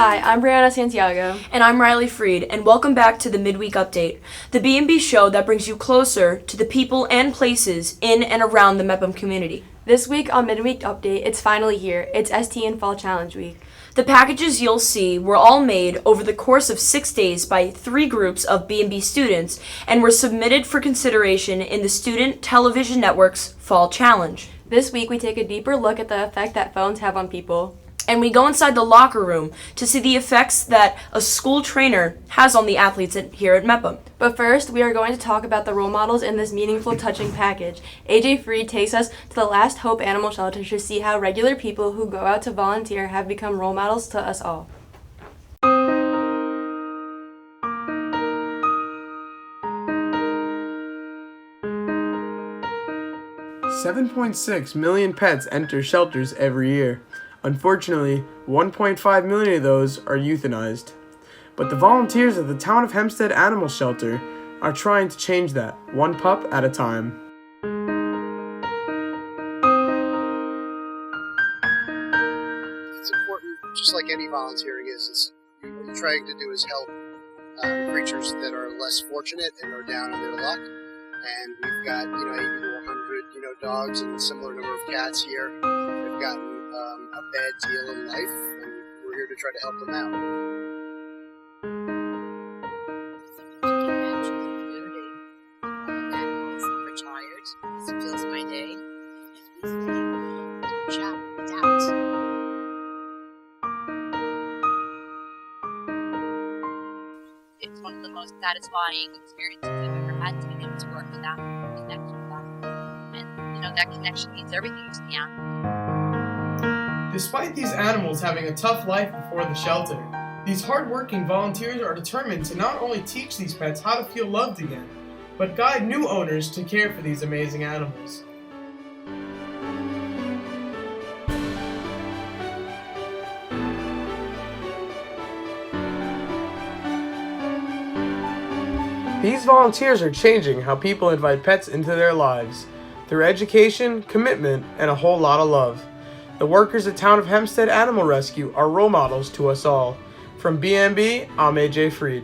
Hi, I'm Brianna Santiago. And I'm Riley Freed, and welcome back to the Midweek Update, the B&B show that brings you closer to the people and places in and around the Mepham community. This week on Midweek Update, it's finally here. It's STN Fall Challenge Week. The packages you'll see were all made over the course of 6 days by 3 groups of B&B students and were submitted for consideration in the Student Television Network's Fall Challenge. This week, we take a deeper look at the effect that phones have on people. And we go inside the locker room to see the effects that a school trainer has on the athletes here at Mepham. But first, we are going to talk about the role models in this meaningful, touching package. AJ Freed takes us to the Last Hope Animal Shelter to see how regular people who go out to volunteer have become role models to us all. 7.6 million pets enter shelters every year. Unfortunately, 1.5 million of those are euthanized. But the volunteers at the town of Hempstead Animal Shelter are trying to change that, one pup at a time. It's important, just like any volunteering is, what you're trying to do is help creatures that are less fortunate and are down on their luck. And we've got 80 to 100 dogs and a similar number of cats here. They've gotten a bad deal in life, and we're here to try to help them out. Taking advantage of the community. Animals, retired. This fills my day. It's peaceful. Chat, adapt. It's one of the most satisfying experiences I've ever had to be able to work with them, connect with them. And that connection means everything to the animal. Despite these animals having a tough life before the shelter, these hard-working volunteers are determined to not only teach these pets how to feel loved again, but guide new owners to care for these amazing animals. These volunteers are changing how people invite pets into their lives through education, commitment, and a whole lot of love. The workers at Town of Hempstead Animal Rescue are role models to us all. From B&B, I'm AJ Freed.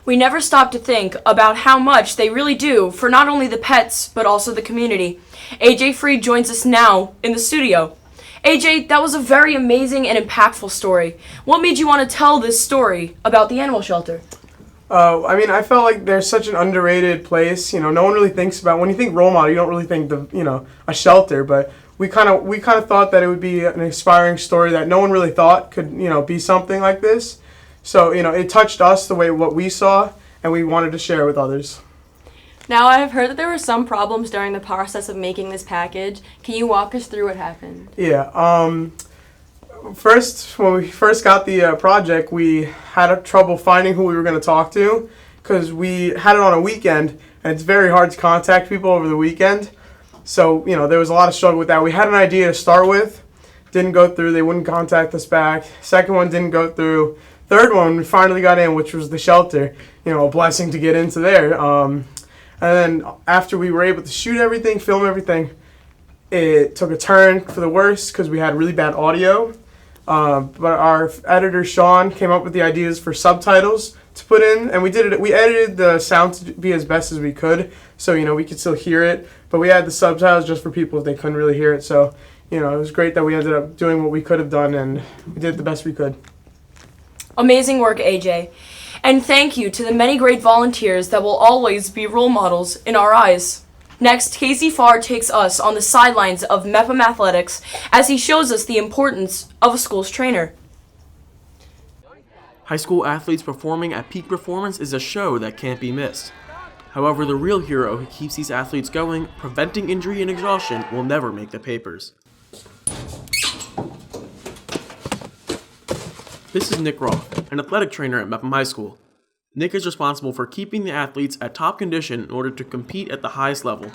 We never stop to think about how much they really do for not only the pets, but also the community. AJ Freed joins us now in the studio. AJ, that was a very amazing and impactful story. What made you want to tell this story about the animal shelter? I felt like there's such an underrated place. No one really thinks about, when you think role model, you don't really think a shelter, but we kind of thought that it would be an inspiring story that no one really thought could, be something like this. So, it touched us the way what we saw, and we wanted to share with others. Now, I have heard that there were some problems during the process of making this package. Can you walk us through what happened? Yeah. When we first got the project, we had trouble finding who we were going to talk to because we had it on a weekend, and it's very hard to contact people over the weekend. So, there was a lot of struggle with that. We had an idea to start with, didn't go through, they wouldn't contact us back. Second one didn't go through. Third one, we finally got in, which was the shelter. A blessing to get into there. And then after we were able to shoot everything, film everything, it took a turn for the worse because we had really bad audio. But our editor, Sean, came up with the ideas for subtitles to put in, and we did it. We edited the sound to be as best as we could, so, we could still hear it, but we had the subtitles just for people if they couldn't really hear it. So, it was great that we ended up doing what we could have done, and we did the best we could. Amazing work, AJ. And thank you to the many great volunteers that will always be role models in our eyes. Next, Casey Farr takes us on the sidelines of Mepham Athletics as he shows us the importance of a school's trainer. High school athletes performing at peak performance is a show that can't be missed. However, the real hero who keeps these athletes going, preventing injury and exhaustion, will never make the papers. This is Nick Roth, an athletic trainer at Mepham High School. Nick is responsible for keeping the athletes at top condition in order to compete at the highest level.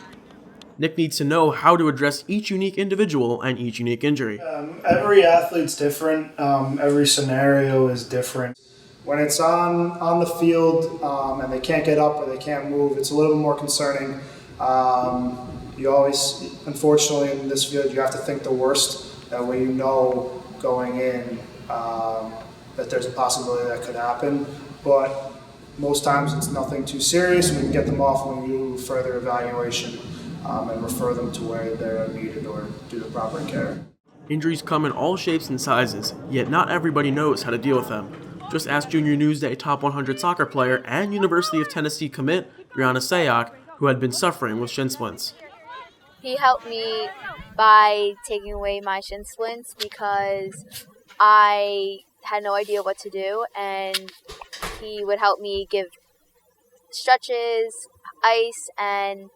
Nick needs to know how to address each unique individual and each unique injury. Every athlete's different. Every scenario is different. When it's on the field and they can't get up or they can't move, it's a little bit more concerning. You always, unfortunately, in this field, you have to think the worst. That way going in that there's a possibility that could happen, but most times it's nothing too serious, and we can get them off when we do further evaluation and refer them to where they're needed or do the proper care. Injuries come in all shapes and sizes, yet not everybody knows how to deal with them. Just ask Junior Newsday top 100 soccer player and University of Tennessee commit Brianna, who had been suffering with shin splints. He helped me by taking away my shin splints because I had no idea what to do, and he would help me give stretches, ice, and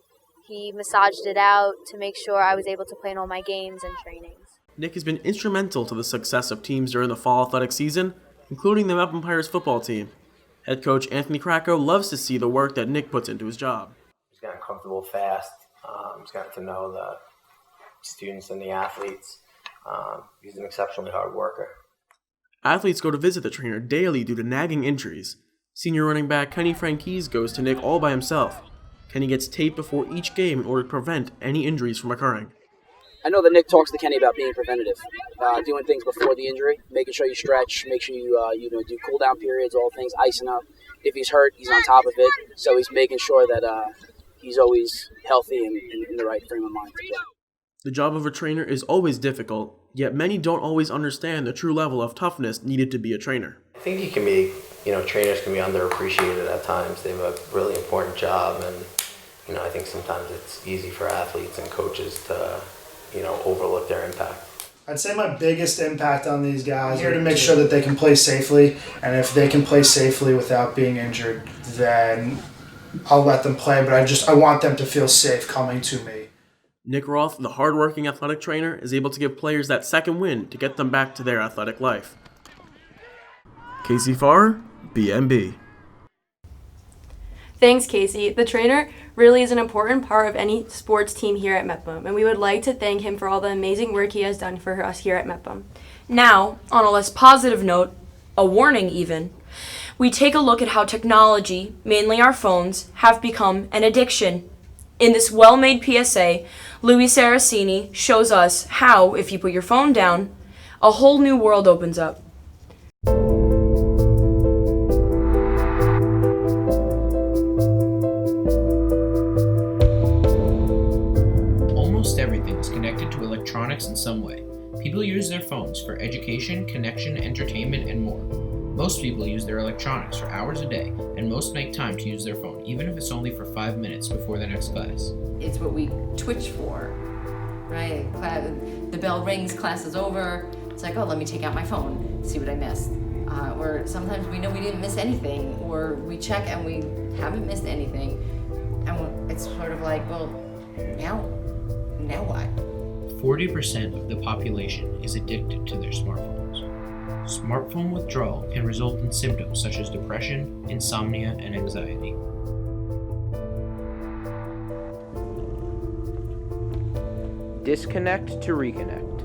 he massaged it out to make sure I was able to play in all my games and trainings. Nick has been instrumental to the success of teams during the fall athletic season, including the Mepham Pirates football team. Head coach Anthony Kracko loves to see the work that Nick puts into his job. He's gotten comfortable fast. He's gotten to know the students and the athletes. He's an exceptionally hard worker. Athletes go to visit the trainer daily due to nagging injuries. Senior running back Kenny Franquise goes to Nick all by himself. Kenny gets taped before each game in order to prevent any injuries from occurring. I know that Nick talks to Kenny about being preventative, doing things before the injury, making sure you stretch, make sure you do cool down periods, all things, icing up. If he's hurt, he's on top of it, so he's making sure that he's always healthy and in the right frame of mind to play. The job of a trainer is always difficult, yet many don't always understand the true level of toughness needed to be a trainer. I think he can be, trainers can be underappreciated at times. They have a really important job, and I think sometimes it's easy for athletes and coaches to overlook their impact. I'd say my biggest impact on these guys here to make sure that they can play safely, and if they can play safely without being injured, then I'll let them play, but I want them to feel safe coming to me. Nick Roth, the hard-working athletic trainer, is able to give players that second wind to get them back to their athletic life. Casey Farr, BMB. Thanks, Casey. The trainer really is an important part of any sports team here at Mepham, and we would like to thank him for all the amazing work he has done for us here at Mepham. Now, on a less positive note, a warning even, we take a look at how technology, mainly our phones, have become an addiction. In this well-made PSA, Louis Saraceni shows us how, if you put your phone down, a whole new world opens up. Almost everything is connected to electronics in some way. People use their phones for education, connection, entertainment, and more. Most people use their electronics for hours a day, and most make time to use their phone, even if it's only for 5 minutes before their next class. It's what we twitch for, right? The bell rings, class is over. It's like, oh, let me take out my phone, see what I missed. Or sometimes we know we didn't miss anything, or we check and we haven't missed anything. And it's sort of like, well, now what? 40% of the population is addicted to their smartphones. Smartphone withdrawal can result in symptoms such as depression, insomnia, and anxiety. Disconnect to reconnect.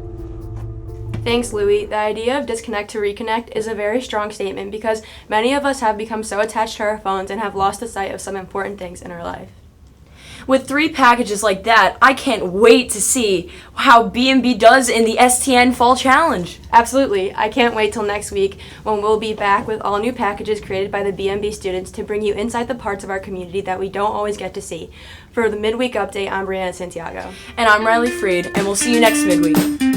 Thanks, Louis. The idea of disconnect to reconnect is a very strong statement because many of us have become so attached to our phones and have lost the sight of some important things in our life. With 3 packages like that, I can't wait to see how BMB does in the STN Fall Challenge. Absolutely. I can't wait till next week when we'll be back with all new packages created by the BMB students to bring you inside the parts of our community that we don't always get to see. For the Midweek Update, I'm Brianna Santiago. And I'm Riley Freed, and we'll see you next Midweek.